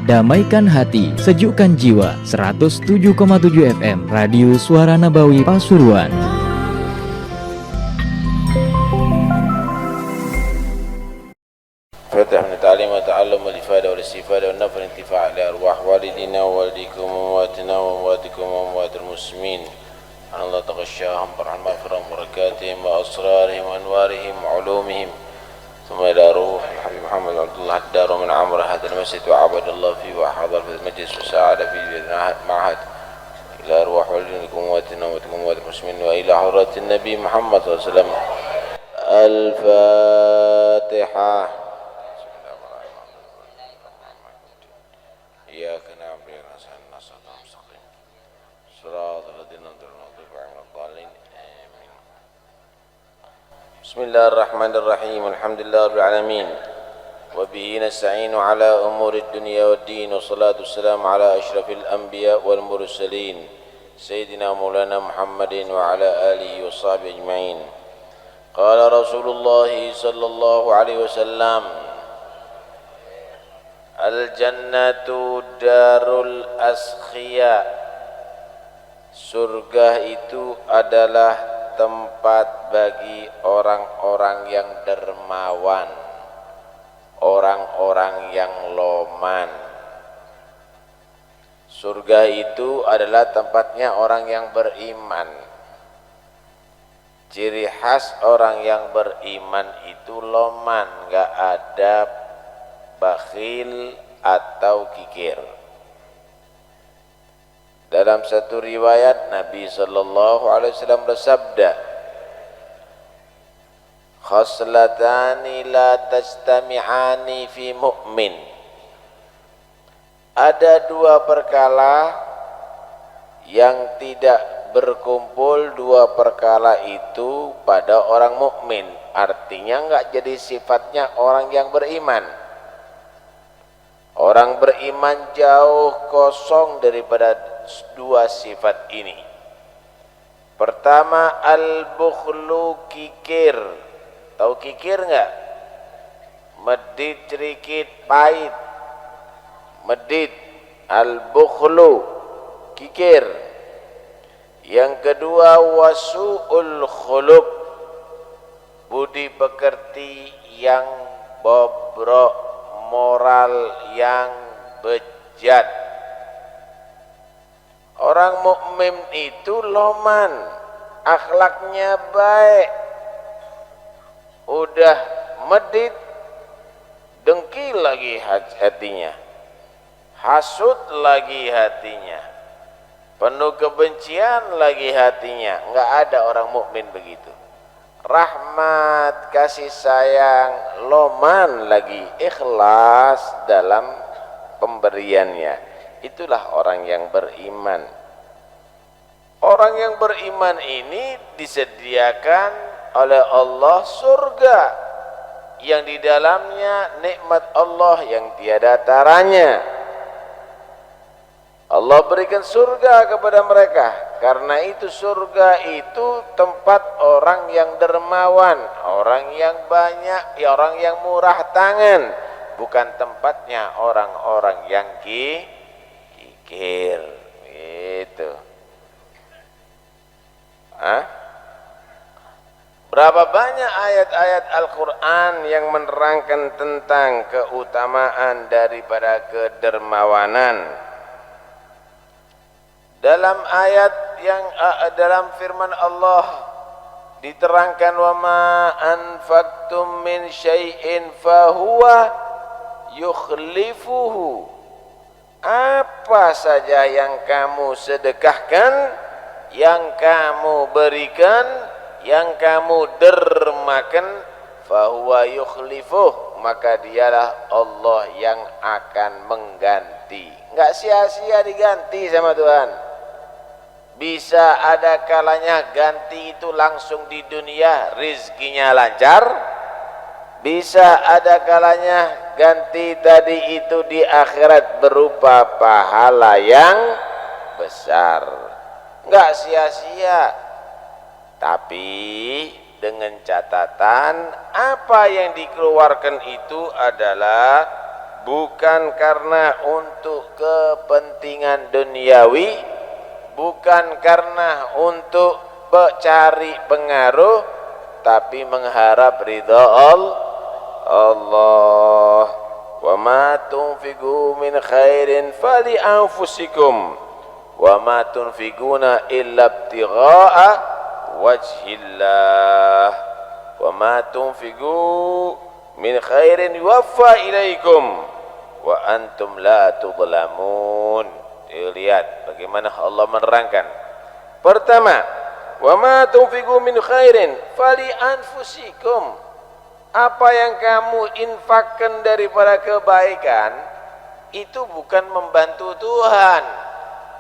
Damaikan hati, sejukkan jiwa. 107,7 FM Radio Suara Nabawi Pasuruan. فتح من التعليم والتعلم والإفادة والاستفادة والنفع والانتفاع لأرواح والدينا ووالديكم وأمواتنا وأمواتكم وأموات المسلمين. أن الله تغشاهم برحمة مغفرة وبركاتهم وأسرارهم وأنوارهم وعلومهم. ثم إلى روح الحبيب محمد عبد الله الدار من عمر هذا المسجد وعبد الله فيه وحضر في المجلس وساعد فيه معهد. إلى أرواح والديكم وأمواتنا وأموات المسلمين وإلى حضرة النبي محمد صلى الله عليه وسلم. الفاتحة. إياك نعبد وإياك نستعين صراط الذين أنعمت عليهم غير المغضوب عليهم آمين. بسم الله الرحمن الرحيم. الحمد لله رب العالمين وبه نستعين على أمور الدنيا والدين والصلاة والسلام على أشرف الأنبياء والمرسلين سيدنا مولانا محمد وعلى آله وصحبه أجمعين. قال رسول الله صلى الله عليه وسلم: Al-jannatu darul askhiya. Surga itu adalah tempat bagi orang-orang yang dermawan, orang-orang yang loman. Surga itu adalah tempatnya orang yang beriman. Ciri khas orang yang beriman itu loman, gak ada bakhil atau kikir. Dalam satu riwayat Nabi sallallahu alaihi wasallam bersabda, khaslatani la tajtami'ani fi mu'min. Ada dua perkara yang tidak berkumpul dua perkara itu pada orang mukmin. Artinya enggak jadi sifatnya orang yang beriman. Orang beriman jauh kosong daripada dua sifat ini. Pertama, al-bukhlu, kikir. Tahu kikir enggak? Medit, cerikit, pahit. Medit, al-bukhlu, kikir. Yang kedua, wasu'ul khuluq, budi pekerti yang bobrok, moral yang bejat. Orang mukmin itu loman, akhlaknya baik. Udah medit, dengki lagi hatinya, hasut lagi hatinya, penuh kebencian lagi hatinya. Enggak ada orang mukmin begitu. Rahmat, kasih sayang, loman lagi, ikhlas dalam pemberiannya. Itulah orang yang beriman. Orang yang beriman ini disediakan oleh Allah surga yang di dalamnya nikmat Allah yang tiada taranya. Allah berikan surga kepada mereka. Karena itu surga itu tempat orang yang dermawan, orang yang banyak, orang yang murah tangan, bukan tempatnya orang-orang yang kikir. Itu. Berapa banyak ayat-ayat Al-Quran yang menerangkan tentang keutamaan daripada kedermawanan. Dalam ayat yang dalam firman Allah diterangkan, wa ma anfaqtum min syai'in fahuwa yukhlifuhu. Apa saja yang kamu sedekahkan, yang kamu berikan, yang kamu dermakan, fahuwa yukhlifuh, maka dialah Allah yang akan mengganti. Enggak sia-sia diganti sama Tuhan. Bisa ada kalanya ganti itu langsung di dunia, rizkinya lancar. Bisa ada kalanya ganti tadi itu di akhirat berupa pahala yang besar. Enggak sia-sia. Tapi dengan catatan apa yang dikeluarkan itu adalah bukan karena untuk kepentingan duniawi, bukan karena untuk mencari pengaruh, tapi mengharap ridha Allah. Wa ma tunfiqu min khairin fali anfusikum wa ma tunfiquna illa ibtigha'a wajhillah wa ma tunfiqu min khairin yuwaffa ilaikum wa antum la tudlamun. Lihat bagaimana Allah menerangkan. Pertama, wa ma tunfiqu min khairin fali anfusikum. Apa yang kamu infakkan daripada kebaikan itu bukan membantu Tuhan,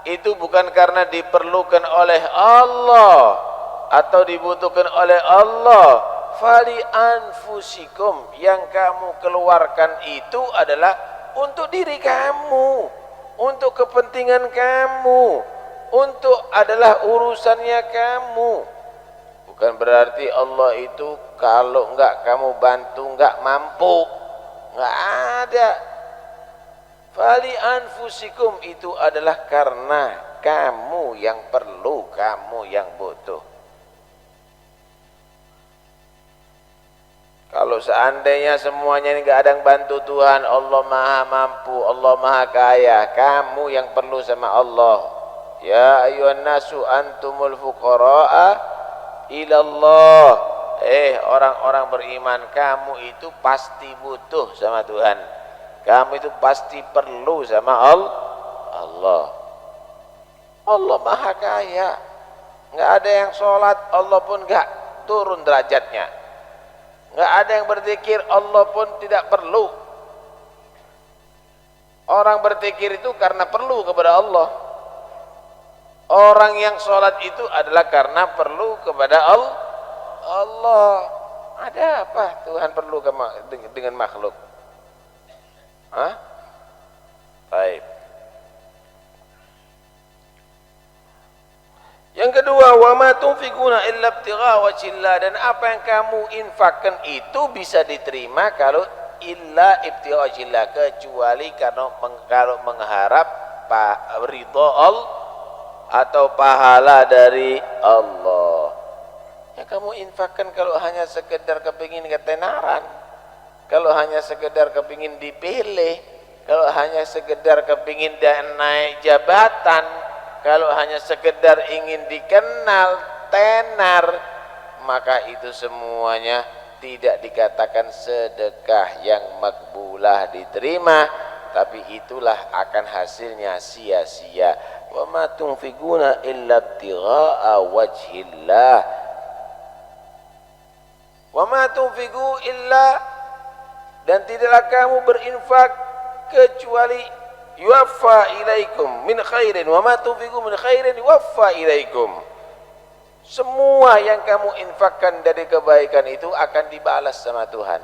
itu bukan karena diperlukan oleh Allah atau dibutuhkan oleh Allah. Fali anfusikum, yang kamu keluarkan itu adalah untuk diri kamu, untuk kepentingan kamu, untuk adalah urusannya kamu. Bukan berarti Allah itu kalau enggak kamu bantu enggak mampu, enggak ada. Fali anfusikum itu adalah karena kamu yang perlu, kamu yang butuh. Kalau seandainya semuanya ini enggak ada yang bantu Tuhan, Allah Maha mampu, Allah Maha kaya, kamu yang perlu sama Allah. Ya ayyuhan nasu antumul fuqara'a ilallah. Orang-orang beriman, kamu itu pasti butuh sama Tuhan, kamu itu pasti perlu sama Allah. Allah Maha kaya, nggak ada yang sholat Allah pun nggak turun derajatnya, nggak ada yang berzikir Allah pun tidak perlu. Orang berzikir itu karena perlu kepada Allah. Orang yang sholat itu adalah karena perlu kepada Allah. Ada apa Tuhan perlu dengan makhluk? Hah? Baik. Yang kedua, wa ma tunfiquna illa ibtigha wajhillah, dan apa yang kamu infakkan itu bisa diterima kalau illa ibtigha wajhillah, kecuali kalau mengharap ridha Allah atau pahala dari Allah. Ya kamu infakkan kalau hanya sekedar kepingin ketenaran, kalau hanya sekedar kepingin dipilih, kalau hanya sekedar kepingin naik jabatan, kalau hanya sekedar ingin dikenal, tenar, maka itu semuanya tidak dikatakan sedekah yang makbulah diterima, tapi itulah akan hasilnya sia-sia. Wa ma tunfiquna illa ibtigha'a wajhillah. Wa ma tunfiqu illa, dan tidaklah kamu berinfak kecuali yuwaffa ilaikum min khairin, wa ma tunfiqu min khairin yuwaffa ilaikum. Semua yang kamu infakkan dari kebaikan itu akan dibalas sama Tuhan.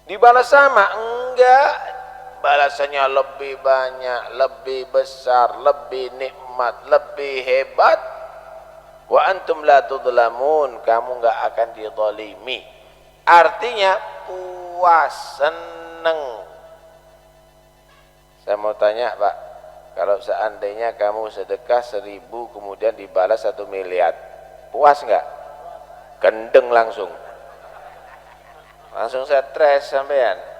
Dibalas sama? Enggak. Balasannya lebih banyak, lebih besar, lebih nikmat, lebih hebat. Wa antum la tudlamun, kamu enggak akan dizalimi. Artinya puas, seneng. Saya mau tanya Pak, kalau seandainya kamu sedekah 1.000 kemudian dibalas 1 miliar, puas enggak? Gendeng langsung stres sampean.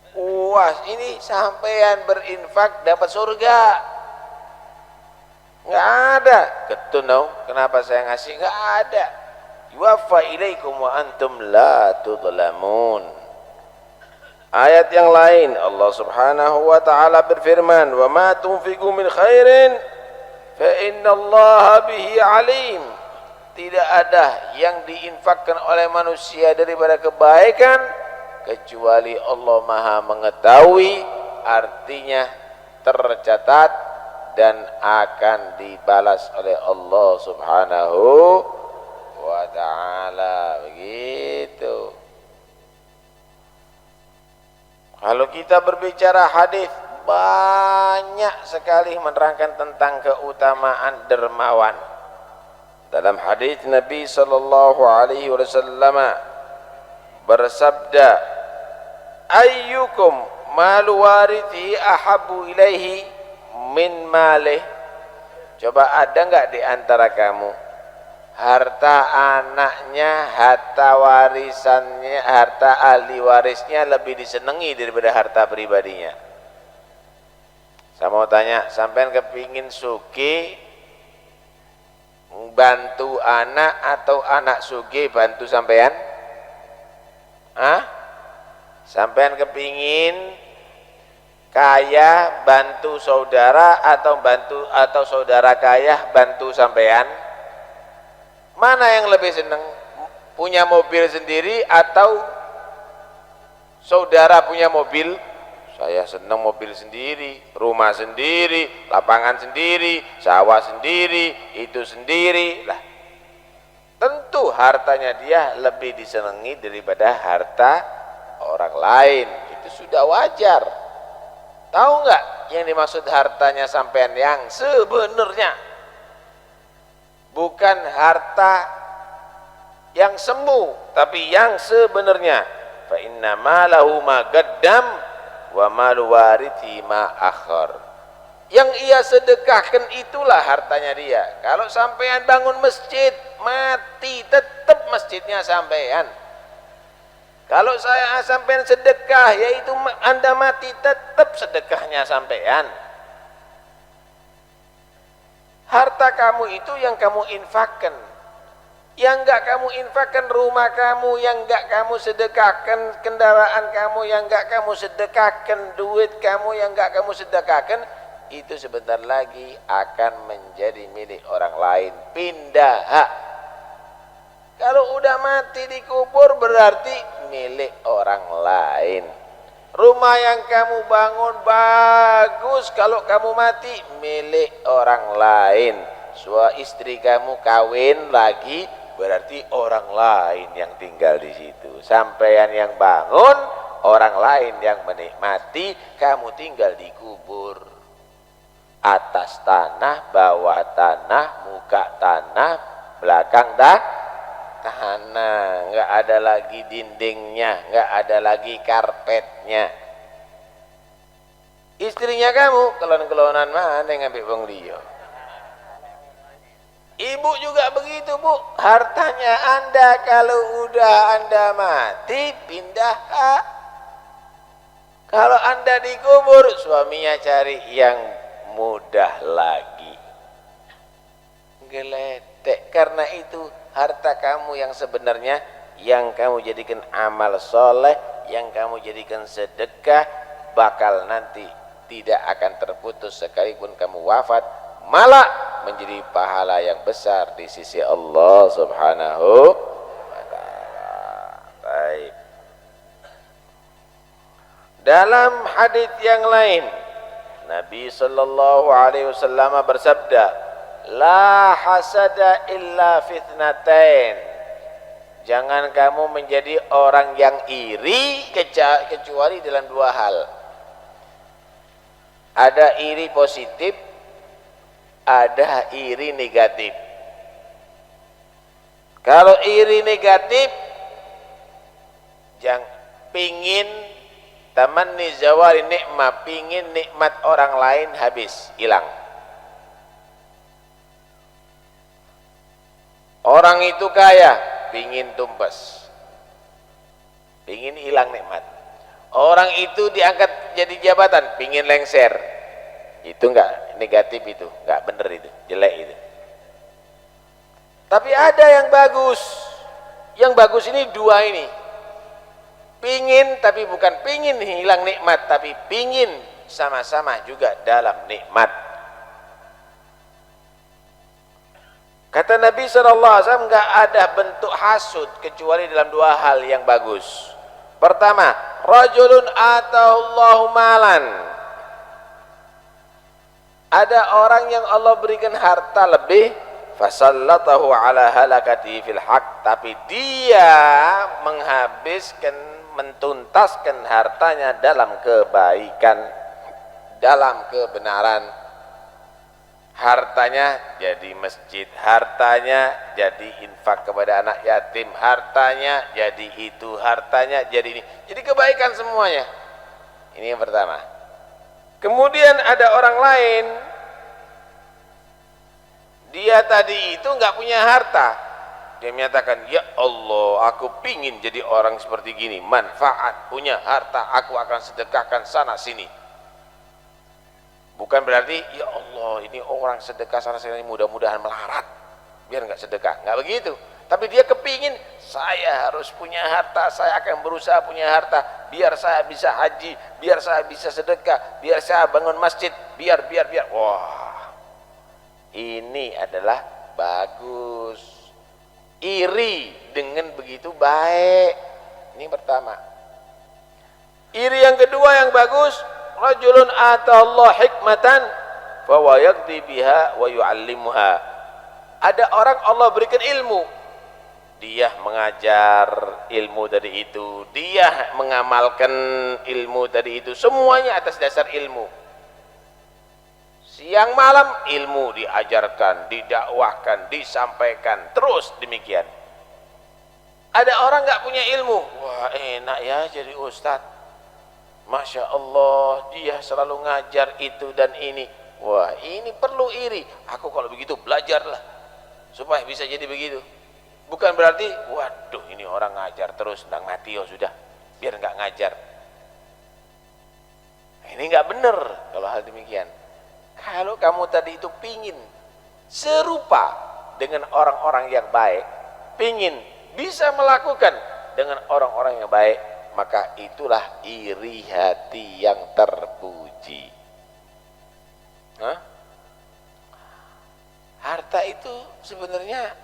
Puas, ini sampean berinfak dapat surga. Enggak ada. Ketun dong, kenapa saya ngasih? Enggak ada. Yuwaffa ilaikum wa antum la tudlamun. Ayat yang lain Allah Subhanahu wa taala berfirman, "Wa ma tunfiqu min khairin fa innallaha bihi alim." Tidak ada yang diinfakkan oleh manusia daripada kebaikan kecuali Allah Maha mengetahui, artinya tercatat dan akan dibalas oleh Allah Subhanahu wa taala. Begitu. Kalau kita berbicara hadis, banyak sekali menerangkan tentang keutamaan dermawan. Dalam hadis Nabi sallallahu alaihi wasallam bersabda, ayyukum malu warithi ahabbu ilaihi min malih. Coba ada enggak di antara kamu harta anaknya, harta warisannya, harta ahli warisnya lebih disenangi daripada harta pribadinya? Saya mau tanya, sampean kepingin sugih bantu anak atau anak sugih bantu sampean? Sampean kepingin kaya bantu saudara atau saudara kaya bantu sampean? Mana yang lebih senang? Punya mobil sendiri atau saudara punya mobil? Saya senang mobil sendiri, rumah sendiri, lapangan sendiri, sawah sendiri, itu sendiri lah. Tentu hartanya dia lebih disenangi daripada harta orang lain. Itu sudah wajar. Tahu nggak yang dimaksud hartanya sampean yang sebenarnya? Bukan harta yang semu, tapi yang sebenarnya. Fa inna ma lahu ma qaddam wa malu warithi ma akhar. Yang ia sedekahkan itulah hartanya dia. Kalau sampean bangun masjid, mati tetap masjidnya sampean. Kalau saya sampean sedekah, yaitu Anda mati tetap sedekahnya sampean. Harta kamu itu yang kamu infakkan. Yang enggak kamu infakkan rumah kamu, yang enggak kamu sedekahkan kendaraan kamu, yang enggak kamu sedekahkan duit kamu, yang enggak kamu sedekahkan, itu sebentar lagi akan menjadi milik orang lain. Pindah hak. Kalau udah mati dikubur berarti milik orang lain. Rumah yang kamu bangun bagus, kalau kamu mati milik orang lain. Istri kamu kawin lagi, berarti orang lain yang tinggal di situ. Sampean yang bangun, orang lain yang menikmati, kamu tinggal di kubur. Atas tanah, bawah tanah, muka tanah, belakang tanah. Enggak ada lagi dindingnya, enggak ada lagi karpetnya. Istrinya kamu kelon-kelonan mana ngambil wong liya. Ibu juga begitu, Bu. Hartanya Anda kalau udah Anda mati pindah hak. Kalau Anda dikubur, suaminya cari yang mudah lagi. Geletek. Karena itu harta kamu yang sebenarnya, yang kamu jadikan amal soleh, yang kamu jadikan sedekah, bakal nanti tidak akan terputus sekalipun kamu wafat, malah menjadi pahala yang besar di sisi Allah Subhanahu wa ta'ala. Baik. Dalam hadis yang lain, Nabi sallallahu alaihi wasallam bersabda, la hasada illa fitnatain. Jangan kamu menjadi orang yang iri kecuali dalam dua hal. Ada iri positif, ada iri negatif. Kalau iri negatif, jangan pingin tamanni zawali nikmah, pingin nikmat orang lain habis, hilang. Orang itu kaya, pingin tumbas, pingin hilang nikmat. Orang itu diangkat jadi jabatan, pingin lengser. Itu enggak negatif, itu enggak bener, itu jelek itu. Tapi ada yang bagus. Yang bagus ini dua ini. Pingin, tapi bukan pingin hilang nikmat, tapi pingin sama-sama juga dalam nikmat. Kata Nabi SAW, enggak ada bentuk hasud kecuali dalam dua hal yang bagus. Pertama, rajulun atahullahu malan. Ada orang yang Allah berikan harta lebih, fasallatahu ala halakati fil haq, tapi dia menghabiskan, mentuntaskan hartanya dalam kebaikan, dalam kebenaran. hartanya jadi masjid, hartanya jadi infak kepada anak yatim, hartanya jadi itu, hartanya jadi ini, jadi kebaikan semuanya. Ini yang pertama. Kemudian ada orang lain, dia tadi itu nggak punya harta, dia menyatakan, ya Allah, aku pingin jadi orang seperti gini, manfaat, punya harta, aku akan sedekahkan sana sini. Bukan berarti, ya Allah, ini orang sedekah sana sini mudah-mudahan melarat, biar nggak sedekah, nggak begitu. Tapi dia kepingin, saya harus punya harta, saya akan berusaha punya harta, biar saya bisa haji, biar saya bisa sedekah, biar saya bangun masjid, biar. Wah, ini adalah bagus. Iri dengan begitu baik. Ini pertama. Iri yang kedua yang bagus, rajulun ataallahu hikmatan fa huwa yaqdi biha wa yu'allimuha. Ada orang Allah berikan ilmu, dia mengajar ilmu dari itu, dia mengamalkan ilmu dari itu, semuanya atas dasar ilmu. Siang malam ilmu diajarkan, didakwahkan, disampaikan, terus demikian. Ada orang nggak punya ilmu, wah enak ya jadi ustadz, Masya Allah, dia selalu ngajar itu dan ini. Wah ini perlu iri, aku kalau begitu belajarlah supaya bisa jadi begitu. Bukan berarti, waduh ini orang ngajar terus tentang mati, oh sudah, biar nggak ngajar. Ini nggak benar kalau hal demikian. Kalau kamu tadi itu pingin serupa dengan orang-orang yang baik, pingin bisa melakukan dengan orang-orang yang baik, maka itulah iri hati yang terpuji. Harta itu sebenarnya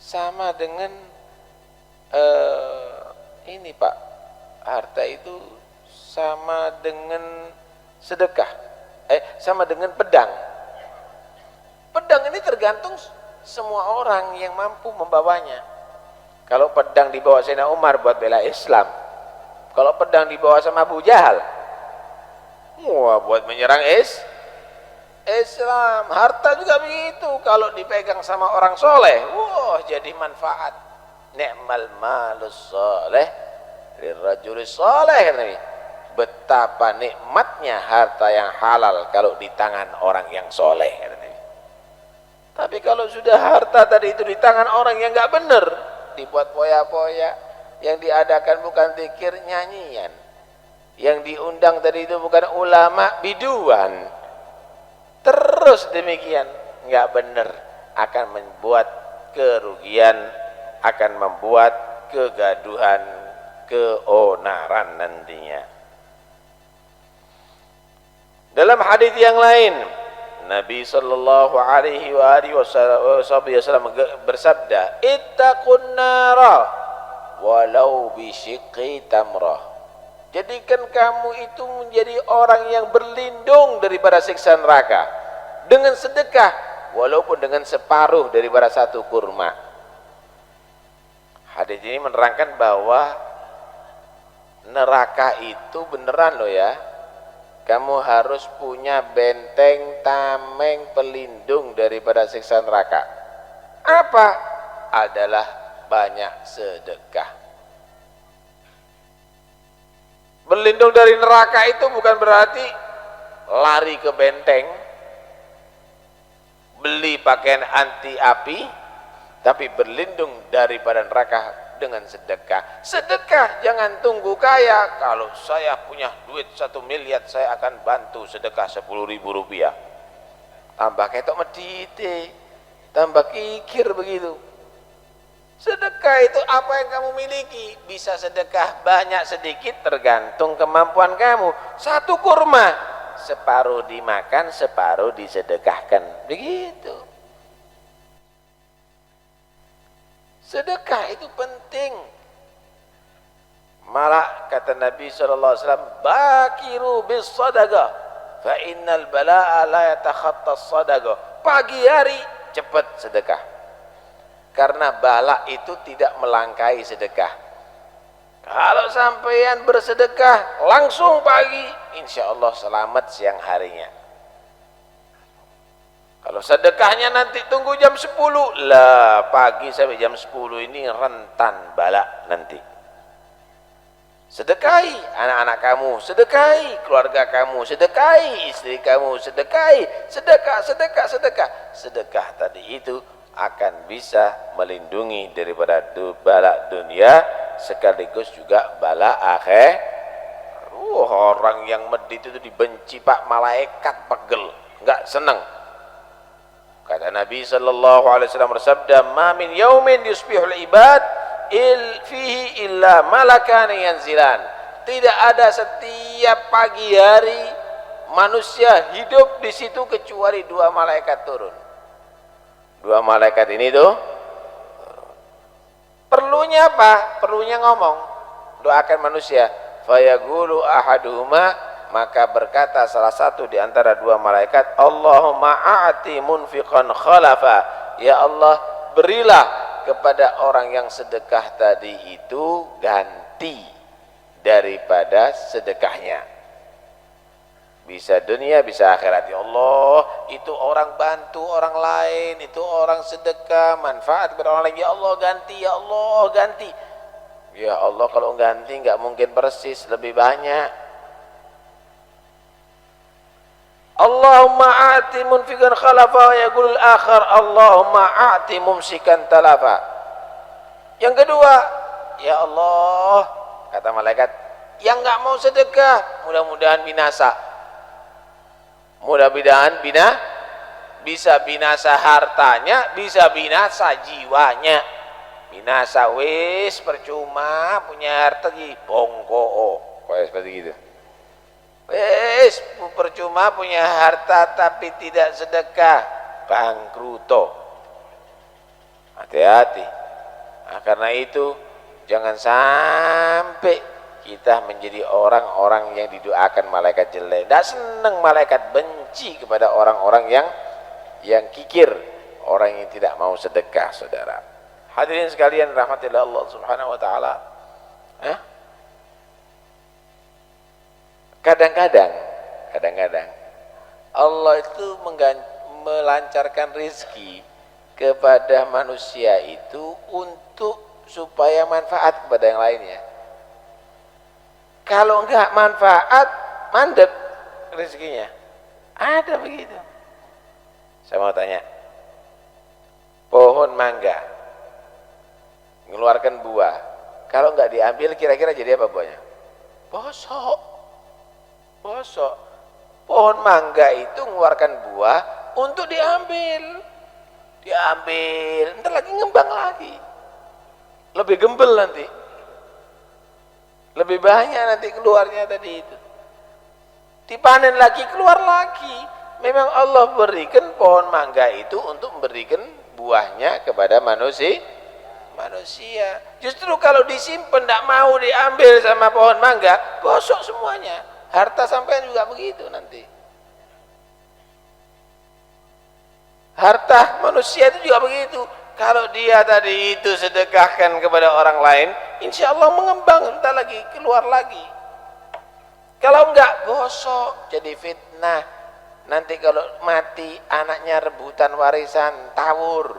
sama dengan ini Pak, harta itu sama dengan sedekah, sama dengan pedang. Pedang ini tergantung semua orang yang mampu membawanya. Kalau pedang dibawa Sayyidina Umar buat bela Islam, kalau pedang dibawa sama Abu Jahal, wah buat menyerang Islam. Harta juga begitu, kalau dipegang sama orang soleh, wah jadi manfaat. Ni'mal malus soleh lirrajulis soleh. Betapa nikmatnya harta yang halal kalau di tangan orang yang soleh. Tapi kalau sudah harta tadi itu di tangan orang yang nggak benar, dibuat poya-poya, yang diadakan bukan zikir, nyanyian, yang diundang tadi itu bukan ulama, biduan, terus demikian, nggak benar, akan membuat kerugian, akan membuat kegaduhan, keonaran nantinya. Dalam hadis yang lain, Nabi sallallahu alaihi wasallam bersabda, ittaqun nara walau bisyiqqi tamrah. Jadikan kamu itu menjadi orang yang berlindung daripada siksa neraka dengan sedekah, walaupun dengan separuh daripada satu kurma. Hadis ini menerangkan bahwa neraka itu beneran loh ya. Kamu harus punya benteng, tameng, pelindung daripada siksa neraka. Apa? Adalah banyak sedekah. Berlindung dari neraka itu bukan berarti lari ke benteng, beli pakaian anti api, tapi berlindung daripada neraka dengan sedekah. Sedekah jangan tunggu kaya. Kalau saya punya duit 1 miliar, saya akan bantu sedekah 10.000 rupiah. Tambah ketok medite, tambah kikir begitu. Sedekah itu apa yang kamu miliki. Bisa sedekah banyak sedikit tergantung kemampuan kamu. 1 kurma, separuh dimakan, separuh disedekahkan. Begitu. Sedekah itu penting. Malah kata Nabi SAW, bakiru bis sadaqah fa innal bala'a la yatakhattas sadaqah. Pagi hari cepat sedekah, karena bala itu tidak melangkai sedekah. Kalau sampean bersedekah langsung pagi, insya Allah selamat siang harinya. Kalau sedekahnya nanti tunggu jam 10, lah pagi sampai jam 10 ini rentan bala nanti. Sedekahi anak-anak kamu, sedekahi keluarga kamu, sedekahi istri kamu, sedekahi, sedekah. Sedekah tadi itu akan bisa melindungi daripada bala dunia sekaligus juga bala akhir. Orang yang medit itu dibenci Pak, malaikat pegel, enggak senang. Kata Nabi sallallahu alaihi wasallam bersabda, "Ma min yaumin yusbihul ibad fihi illa malakan yanzilan." Tidak ada setiap pagi hari manusia hidup di situ kecuali dua malaikat turun. Dua malaikat ini tuh perlunya apa? Perlunya ngomong, doakan manusia. Fayaqulu ahaduhuma, maka berkata salah satu di antara dua malaikat, Allahumma a'ti munfiqan khalafa, ya Allah berilah kepada orang yang sedekah tadi itu ganti daripada sedekahnya, bisa dunia bisa akhirat. Ya Allah, itu orang bantu orang lain, itu orang sedekah manfaat kepada orang lain, ya Allah ganti, ya Allah ganti. Ya Allah, kalau ganti nggak mungkin persis, lebih banyak. Allahumma a'ti munfiqan khalafa wa yaqul akhar Allahumma a'ti mumsikan talafa. Yang kedua, ya Allah, kata malaikat, yang enggak mau sedekah mudah-mudahan binasa. Mudah-mudahan bisa binasa hartanya, bisa binasa jiwanya. Binasa wis percuma punya harta di bongko. Kayak seperti gitu. Wes percuma punya harta tapi tidak sedekah, bangkruto. Hati-hati. Nah, karena itu jangan sampai kita menjadi orang-orang yang didoakan malaikat jelek. Tidak senang malaikat, benci kepada orang-orang yang kikir, orang yang tidak mau sedekah, saudara. Hadirin sekalian rahmatillah Allah Subhanahu wa taala. Kadang-kadang Allah itu melancarkan rezeki kepada manusia itu untuk supaya manfaat kepada yang lainnya. Kalau enggak manfaat, mandek rezekinya. Ada begitu. Saya mau tanya, pohon mangga mengeluarkan buah, kalau enggak diambil kira-kira jadi apa buahnya? Bosok. Pohon mangga itu mengeluarkan buah untuk diambil, ntar lagi ngembang lagi, lebih gembel nanti, lebih banyak nanti keluarnya tadi itu, dipanen lagi keluar lagi. Memang Allah berikan pohon mangga itu untuk memberikan buahnya kepada manusia. Justru kalau disimpan tidak mau diambil sama pohon mangga, gosok semuanya. Harta sampean juga begitu nanti. Harta manusia itu juga begitu. Kalau dia tadi itu sedekahkan kepada orang lain, insya Allah mengembang, entah lagi keluar lagi. Kalau enggak, gosok, jadi fitnah. Nanti kalau mati anaknya rebutan warisan, tawur.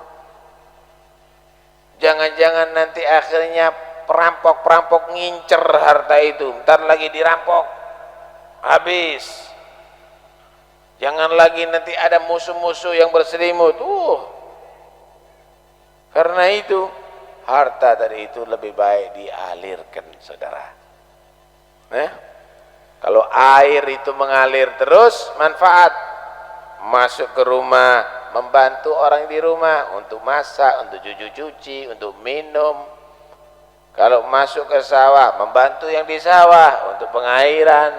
Jangan-jangan nanti akhirnya perampok-perampok ngincer harta itu, ntar lagi dirampok, habis. Jangan lagi nanti ada musuh-musuh yang berselimut. Karena itu harta dari itu lebih baik dialirkan, saudara. Kalau air itu mengalir terus, manfaat. Masuk ke rumah, membantu orang di rumah untuk masak, untuk cuci, untuk minum. Kalau masuk ke sawah, membantu yang di sawah untuk pengairan.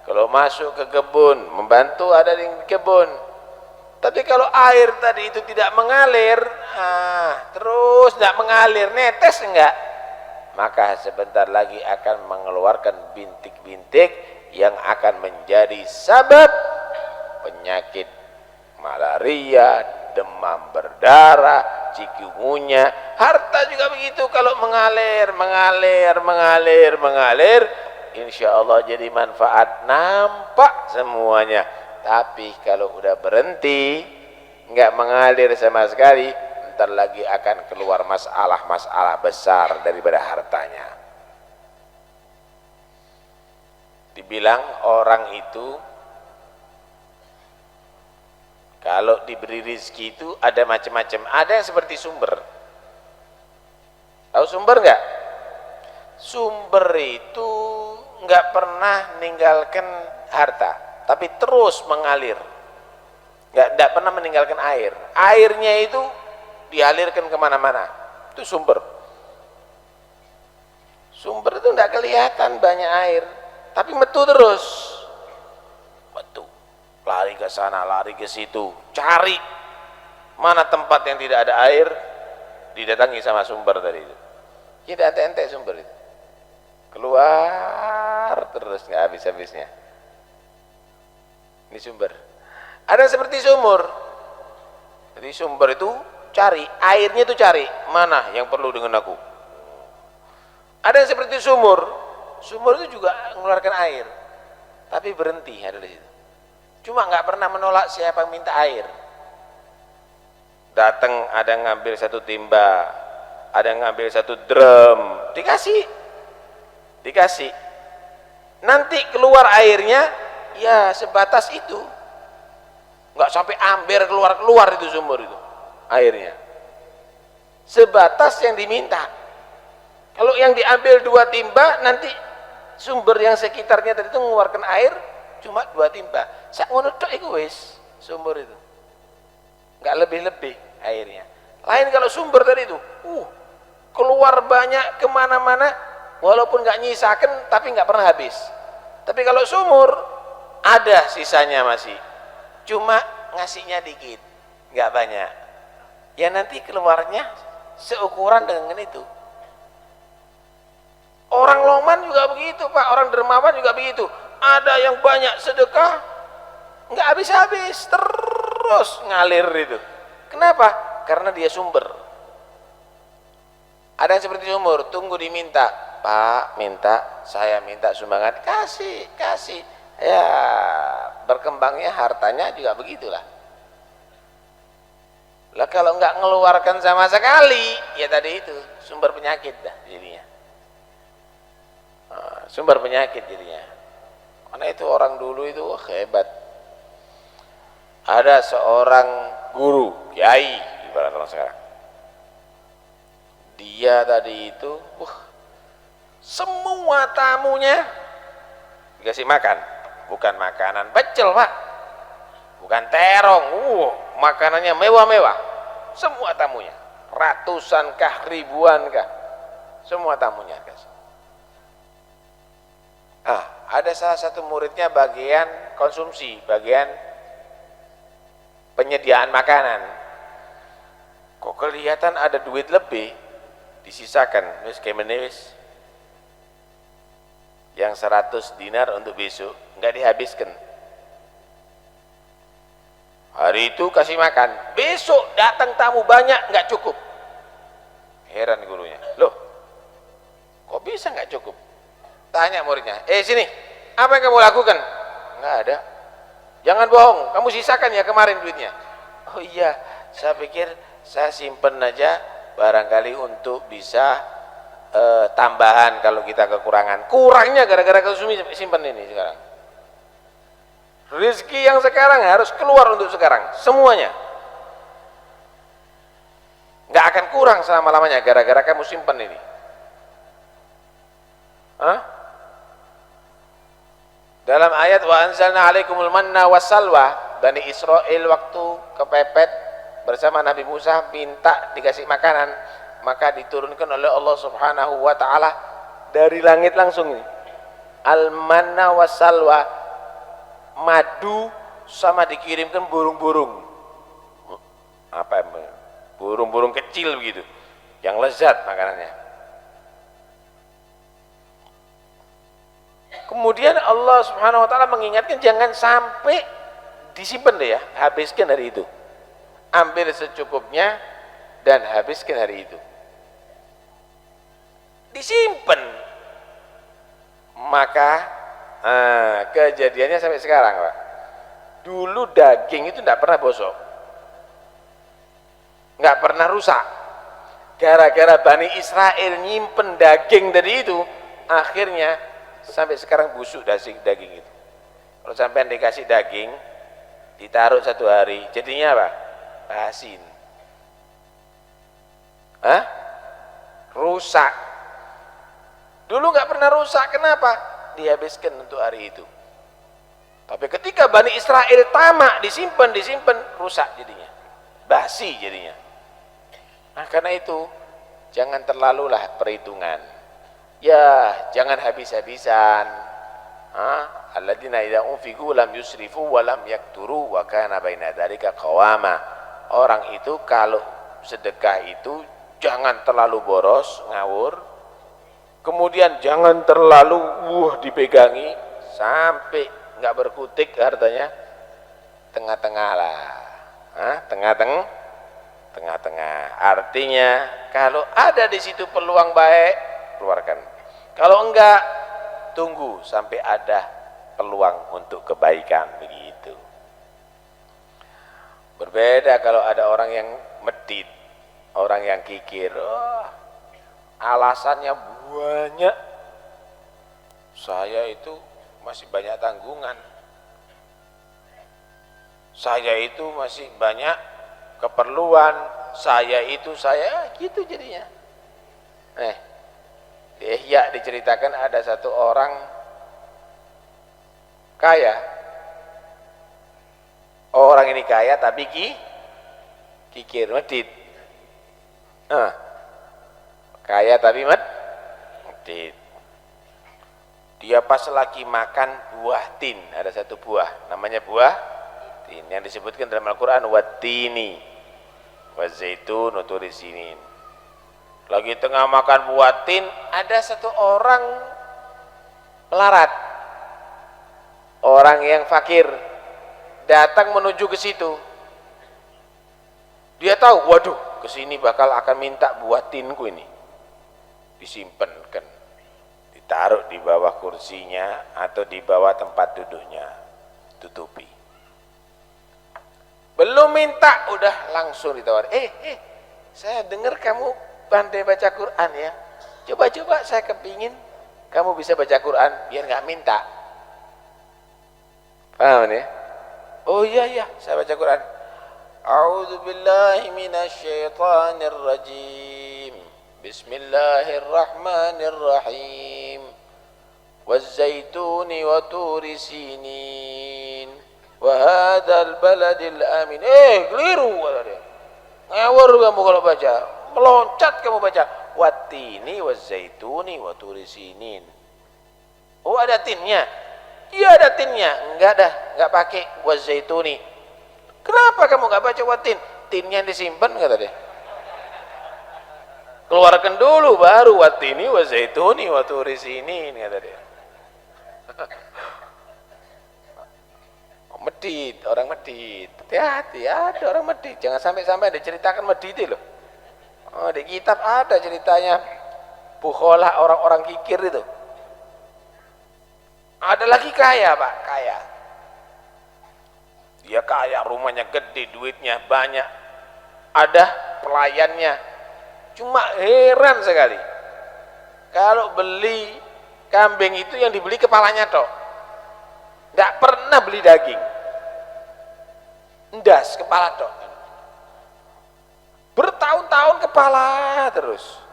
Kalau masuk ke kebun, membantu ada di kebun. Tapi kalau air tadi itu tidak mengalir, terus tidak mengalir, netes enggak, maka sebentar lagi akan mengeluarkan bintik-bintik yang akan menjadi sebab penyakit malaria, demam berdarah, cikungunya. Harta juga begitu, kalau mengalir, insya Allah jadi manfaat, nampak semuanya. Tapi kalau udah berhenti, nggak mengalir sama sekali, ntar lagi akan keluar masalah-masalah besar daripada hartanya. Dibilang orang itu kalau diberi rezeki itu ada macam-macam. Ada yang seperti sumber. Tahu sumber nggak? Sumber itu nggak pernah meninggalkan harta, tapi terus mengalir. Nggak pernah meninggalkan air. Airnya itu dialirkan kemana-mana. Itu sumber. Sumber itu nggak kelihatan banyak air, tapi metu terus. Metu. Lari ke sana, lari ke situ, cari mana tempat yang tidak ada air, didatangi sama sumber tadi itu. Tidak ente-ente sumber itu. Keluar terus nggak habis-habisnya. Ini sumber. Ada yang seperti sumur. Jadi sumber itu cari, airnya itu cari, mana yang perlu dengan aku. Ada yang seperti sumur. Sumur itu juga mengeluarkan air, tapi berhenti ada di situ. Cuma nggak pernah menolak siapa yang minta air. Datang ada yang ngambil satu timba, ada yang ngambil satu drum, dikasih. Nanti keluar airnya, ya sebatas itu. Nggak sampai amber keluar itu sumur itu airnya. Sebatas yang diminta. Kalau yang diambil 2 timba, nanti sumber yang sekitarnya tadi itu mengeluarkan air cuma 2 timba. Sak ngono tok iku wis sumber itu. Enggak lebih-lebih airnya. Lain kalau sumber tadi itu, keluar banyak kemana-mana, walaupun nggak nyisakan, tapi nggak pernah habis. Tapi kalau sumur ada sisanya masih, cuma ngasihnya dikit, nggak banyak. Ya nanti keluarnya seukuran dengan itu. Orang loman juga begitu Pak, orang dermawan juga begitu. Ada yang banyak sedekah, nggak habis-habis, terus ngalir itu. Kenapa? Karena dia sumber. Ada yang seperti sumur, tunggu diminta, Pak minta, saya minta sumbangan, kasih. Ya berkembangnya hartanya juga begitulah. Lah kalau nggak ngeluarkan sama sekali, ya tadi itu sumber penyakit dah jadinya. Sumber penyakit jadinya. Karena itu orang dulu itu hebat. Ada seorang guru, kiai ibarat orang sekarang. Dia tadi itu, semua tamunya dikasih makan, bukan makanan pecel Pak, bukan terong, makanannya mewah-mewah. Semua tamunya, ratusan kah, ribuan kah, semua tamunya kasih. Ada salah satu muridnya bagian konsumsi, bagian penyediaan makanan. Kok kelihatan ada duit lebih, disisakan, yang 100 dinar untuk besok, nggak dihabiskan. Hari itu kasih makan, besok datang tamu banyak, nggak cukup. Heran gurunya, loh kok bisa nggak cukup? Tanya muridnya, sini, apa yang kamu lakukan? Nggak ada. Jangan bohong, kamu sisakan ya kemarin duitnya. Oh iya, saya pikir saya simpen aja barangkali untuk bisa tambahan kalau kita kekurangan. Kurangnya gara-gara konsumsi simpen ini sekarang. Rezeki yang sekarang harus keluar untuk sekarang, semuanya. Nggak akan kurang selama-lamanya gara-gara kamu simpen ini. Dalam ayat wa anzalna alaikumul manna wassalwa, Bani Israel waktu kepepet bersama Nabi Musa minta dikasih makanan, maka diturunkan oleh Allah Subhanahu wa taala dari langit langsung ini. Al-manna wassalwa, madu sama dikirimkan burung-burung. Burung-burung kecil begitu, yang lezat makanannya. Kemudian Allah Subhanahu wa taala mengingatkan jangan sampai disimpan deh ya, habiskan hari itu. Ambil secukupnya dan habiskan hari itu. Disimpan. Maka kejadiannya sampai sekarang Pak. Dulu daging itu tidak pernah bosok. nggak pernah rusak. Gara-gara Bani Israel nyimpen daging dari itu, akhirnya sampai sekarang busuk daging itu. Kalau sampai dikasih daging, ditaruh 1 hari, jadinya apa? Asin. Hah? Rusak. Dulu nggak pernah rusak, kenapa? Dihabiskan untuk hari itu. Tapi ketika Bani Israel tamak, disimpan, rusak jadinya, basi jadinya. Nah karena itu, jangan terlalulah perhitungan. Ya, jangan habis-habisan. Alladzina idza unfiqu lam yusrifu wa lam yakturu wa kana baina dzalika qawama. Orang itu kalau sedekah itu jangan terlalu boros, ngawur. Kemudian jangan terlalu dipegangi sampai nggak berkutik hartanya, tengah-tengah lah. Tengah-tengah. Artinya kalau ada di situ peluang baik, keluarkan. Kalau enggak, tunggu sampai ada peluang untuk kebaikan, begitu. Berbeda kalau ada orang yang medit, orang yang kikir, alasannya banyak. Saya itu masih banyak tanggungan, saya itu masih banyak keperluan, saya gitu jadinya. Di Ihya diceritakan ada satu orang kaya. Orang ini kaya tapi kikir, medit. Kaya tapi medit. Dia pas lagi makan buah tin, ada satu buah, namanya buah tin, yang disebutkan dalam Al-Quran wattini wazaitun waturi sinin. Lagi tengah makan buah tin, ada satu orang melarat, orang yang fakir, datang menuju ke situ. Dia tahu, waduh, kesini bakal akan minta buah tinku ini. Disimpankan, ditaruh di bawah kursinya atau di bawah tempat duduknya, tutupi. Belum minta, udah langsung ditawar. Saya dengar kamu pandai baca Quran ya. Coba-coba saya kepingin kamu bisa baca Quran biar nggak minta. Paham ya? Oh iya, saya baca Quran. A'udzu billahi minasyaitonir rajim. Bismillahirrahmanirrahim. Waz-zaituni wa turi sinin. Wa hadzal baladil amin. Keliru kata dia. Ngawur kamu kalau baca, meloncat kamu baca. Wattini waz-zaituni wa turi sinin. Oh ada tinnya? Iya ada tinnya. Enggak dah, enggak pakai waz-zaituni. Kenapa kamu enggak baca watin? Tinnya yang disimpan kata dia. Keluarkan dulu baru wattini waz-zaituni wa turi sinin kata dia. Medit, orang medit, hati-hati, ada orang medit, jangan sampai diceritakan medit loh. Di kitab ada ceritanya bukholah orang-orang kikir itu. Ada lagi kaya pak, kaya. Dia kaya, rumahnya gede, duitnya banyak, ada pelayannya. Cuma heran sekali, kalau beli kambing itu yang dibeli kepalanya tok, nggak pernah beli daging. Ndas kepala tok, bertahun-tahun kepala terus.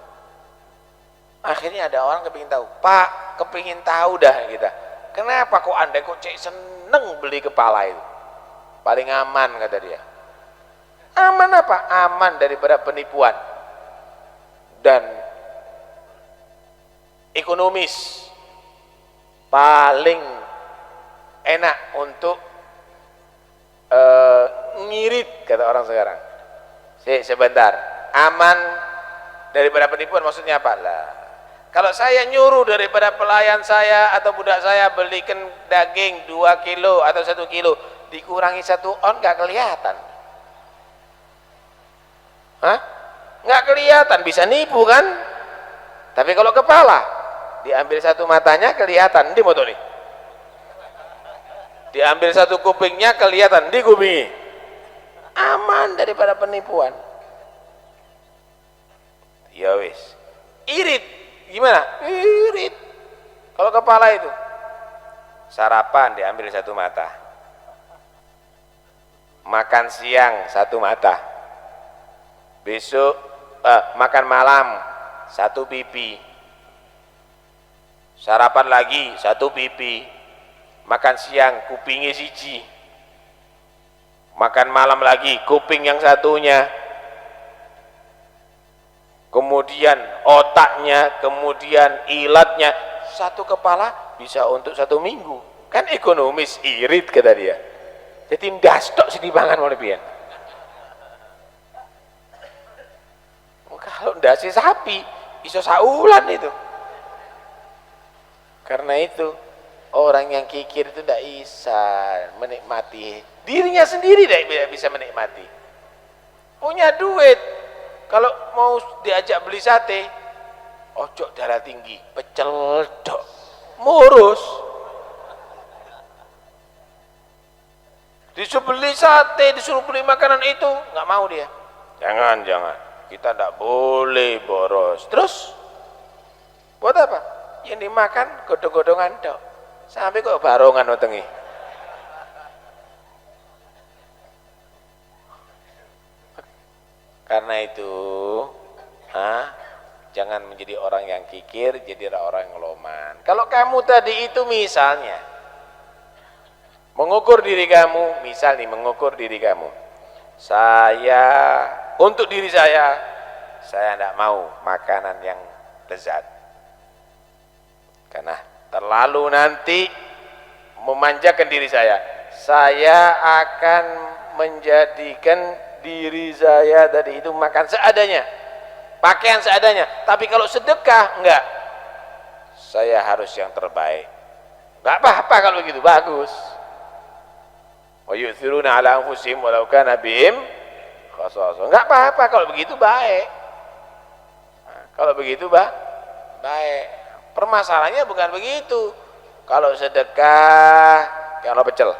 Akhirnya ada orang kepingin tahu, Pak, kepingin tahu dah kita, kenapa kok anda kok cek seneng beli kepala itu? Paling aman kata dia. Aman apa? Aman daripada penipuan dan ekonomis, paling enak untuk ngirit kata orang sekarang. Sebentar, aman daripada penipuan maksudnya apa lah? Kalau saya nyuruh daripada pelayan saya atau budak saya belikan daging 2 kilo atau 1 kilo, dikurangi 1 on nggak kelihatan. Nggak kelihatan, bisa nipu kan? Tapi kalau kepala diambil 1 matanya kelihatan di motor nih, diambil 1 kupingnya kelihatan di kupingnya. Aman daripada penipuan. Ya wis. Irit. Gimana? Irit. Kalau kepala itu sarapan diambil satu mata. Makan siang satu mata. Besok makan malam satu pipi. Sarapan lagi satu pipi. Makan siang kupingnya siji. Makan malam lagi kuping yang satunya. Kemudian otaknya, kemudian ilatnya, satu kepala bisa untuk 1 minggu. Kan ekonomis, irit kata dia. Jadi ndas tok sing dipangan oleh pian. Kalau ndase sapi iso saulan itu. Karena itu orang yang kikir itu tidak bisa menikmati dirinya sendiri, tidak bisa menikmati. Punya duit, kalau mau diajak beli sate, ojo darah tinggi, pecel dok, murus. Disuruh beli sate, disuruh beli makanan itu, nggak mau dia. Jangan, kita tidak boleh boros. Terus buat apa? Yang dimakan godong-godongan dok, sampai kok barongan wetengi. Karena itu, jangan menjadi orang yang kikir, jadilah orang yang loman. Kalau kamu tadi itu misalnya mengukur diri kamu, mengukur diri kamu. Saya, untuk diri saya tidak mau makanan yang lezat. Karena terlalu nanti memanjakan diri saya. Saya akan menjadikan diri saya tadi itu makan seadanya, pakaian seadanya. Tapi kalau sedekah enggak, saya harus yang terbaik. Enggak apa-apa kalau begitu, bagus. Wa yu'thiruna ala anfusihim walau kana bihim khasasah. Enggak apa-apa kalau begitu, baik. Nah, kalau begitu baik. Permasalahannya bukan begitu. Kalau sedekah kalau pecel.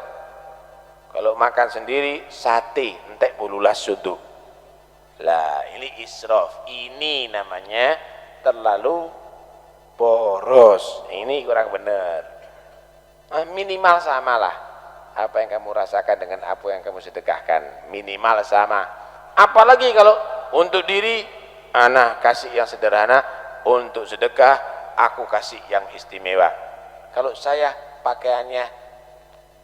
Kalau makan sendiri sate entek bululas sudu. Lah, ini israf. Ini namanya terlalu boros. Ini kurang benar. Minimal samalah apa yang kamu rasakan dengan apa yang kamu sedekahkan. Minimal sama. Apalagi kalau untuk diri, anak kasih yang sederhana, untuk sedekah aku kasih yang istimewa. Kalau saya pakaiannya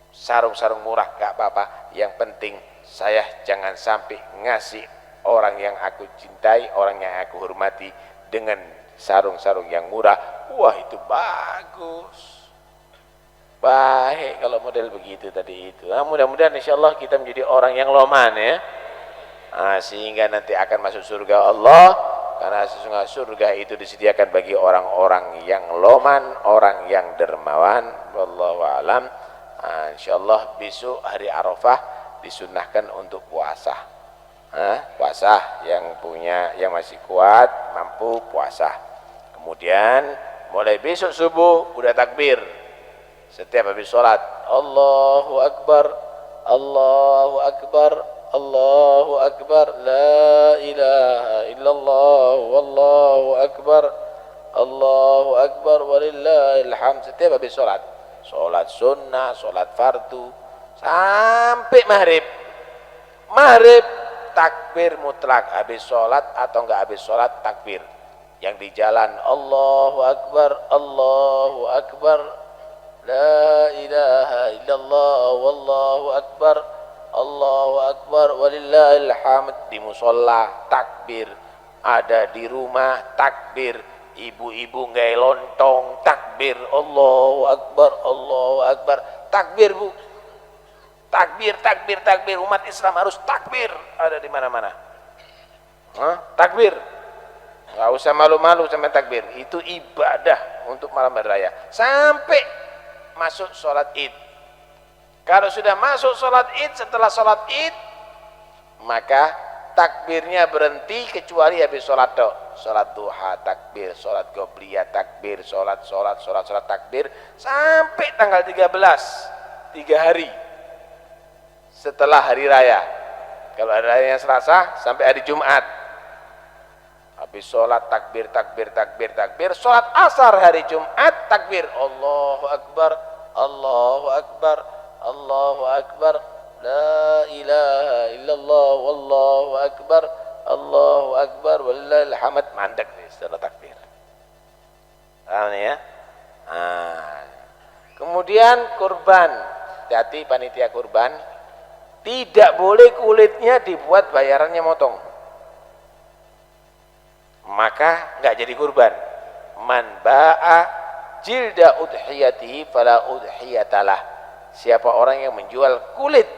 sarung-sarung murah gak apa-apa, yang penting saya jangan sampai ngasih orang yang aku cintai, orang yang aku hormati dengan sarung-sarung yang murah. Wah, itu bagus, baik kalau model begitu tadi itu. Mudah-mudahan insyaallah kita menjadi orang yang loman ya, sehingga nanti akan masuk surga Allah. Karena sesungguhnya surga itu disediakan bagi orang-orang yang loman, orang yang dermawan. Wallahu a'lam. Insyaallah besok hari Arafah disunnahkan untuk puasa. Puasa yang masih kuat mampu puasa. Kemudian mulai besok subuh udah takbir. Setiap habis sholat, Allahu Akbar, Allahu Akbar, Allahu Akbar, la ilaha illallah, wallahu Akbar, Allahu Akbar, walillahil hamd. Setiap habis sholat, sholat sunnah, sholat fardu, sampai maghrib takbir mutlak. Habis sholat atau enggak habis sholat takbir. Yang di jalan Allahu Akbar, Allahu Akbar, la ilaha illallah, wallahu Akbar, Allahu Akbar, walillahil hamd. Di musola takbir, ada di rumah takbir, ibu-ibu nggak lontong takbir, Allahu Akbar, Allahu Akbar, takbir bu, takbir. Umat Islam harus takbir, ada di mana-mana. Takbir, nggak usah malu-malu sama takbir. Itu ibadah untuk malam hari raya sampai masuk sholat id. Kalau sudah masuk sholat id, setelah sholat id maka takbirnya berhenti kecuali habis sholat tok. Sholat duha takbir, sholat qobliyah takbir, sholat takbir sampai tanggal 13, 3 hari setelah hari raya. Kalau hari raya Selasa sampai hari Jumat, Habis sholat takbir, takbir, takbir, takbir. Sholat asar hari Jumat takbir. Allahu Akbar, Allahu Akbar, Allahu Akbar. La ilaha illallah, wallahu Akbar, Allahu Akbar, wallahil hamd. Mandek nih setelah takbir. Paham ya? Kemudian kurban. Hati-hati panitia kurban. Tidak boleh kulitnya dibuat bayarannya motong. Maka nggak jadi kurban. Man ba'a jilda udhiyatihi fala udhiyatalah. Siapa orang yang menjual kulit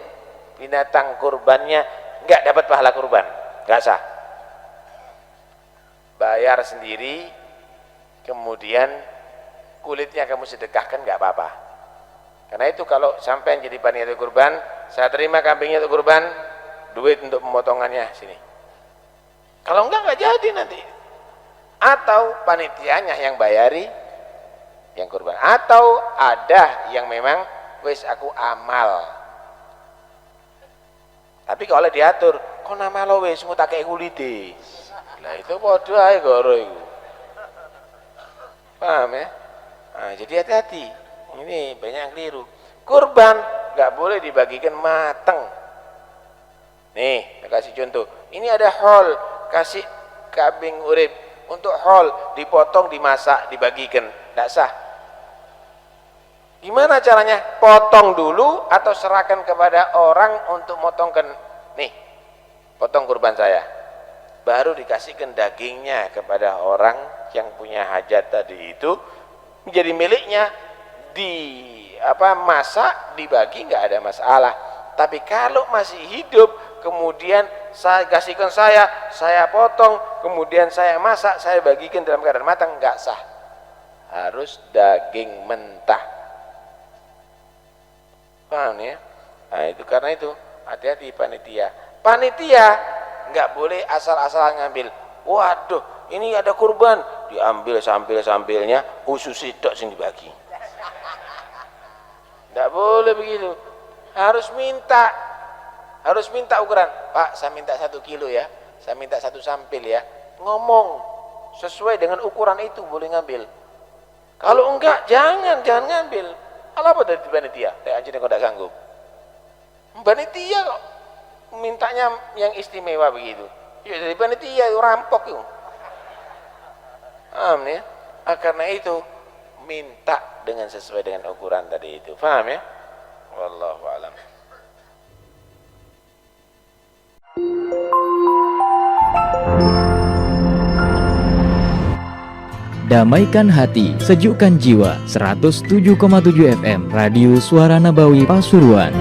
binatang kurbannya nggak dapat pahala kurban, nggak sah. Bayar sendiri, kemudian kulitnya kamu sedekahkan nggak apa-apa. Karena itu kalau sampai jadi panitia kurban, saya terima kambingnya untuk kurban, duit untuk pemotongannya sini. Kalau enggak jadi nanti. Atau panitianya yang bayari yang kurban. Atau ada yang memang wis aku amal. Tapi kalau diatur, kok nama lo wis mau tak kayak kulite. Lah itu podo ae goro iku. Paham ya? Nah, jadi hati-hati. Ini banyak yang keliru. Kurban nggak boleh dibagikan mateng. Nih, saya kasih contoh. Ini ada hol, kasih kambing urip untuk hol, dipotong, dimasak, dibagikan, nggak sah. Gimana caranya? Potong dulu atau serahkan kepada orang untuk motongkan. Nih, potong kurban saya. Baru dikasihkan dagingnya kepada orang yang punya hajat tadi itu, menjadi miliknya. Masak dibagi nggak ada masalah. Tapi kalau masih hidup kemudian saya kasihkan, saya potong, kemudian saya masak, saya bagikan dalam keadaan matang, nggak sah. Harus daging mentah. Paham ya? Nah, itu karena itu hati-hati panitia. Panitia nggak boleh asal-asalan ngambil. Waduh, ini ada kurban, diambil sambil-sambilnya usus sidok sing dibagi. Tidak boleh begitu. Harus minta ukuran. Pak, saya minta 1 kilo ya. Saya minta 1 sampil ya. Ngomong sesuai dengan ukuran itu boleh ngambil. Kalau enggak, jangan ngambil. Apa dari panitia? Saya anjir kok tidak sanggup. Panitia kok mintanya yang istimewa begitu. Ya dari panitia itu rampok itu. Paham ya? Karena itu minta dengan sesuai dengan ukuran tadi itu. Paham ya? Wallahu a'lam. Damaikan hati, sejukkan jiwa. 107,7 FM Radio Suara Nabawi Pasuruan.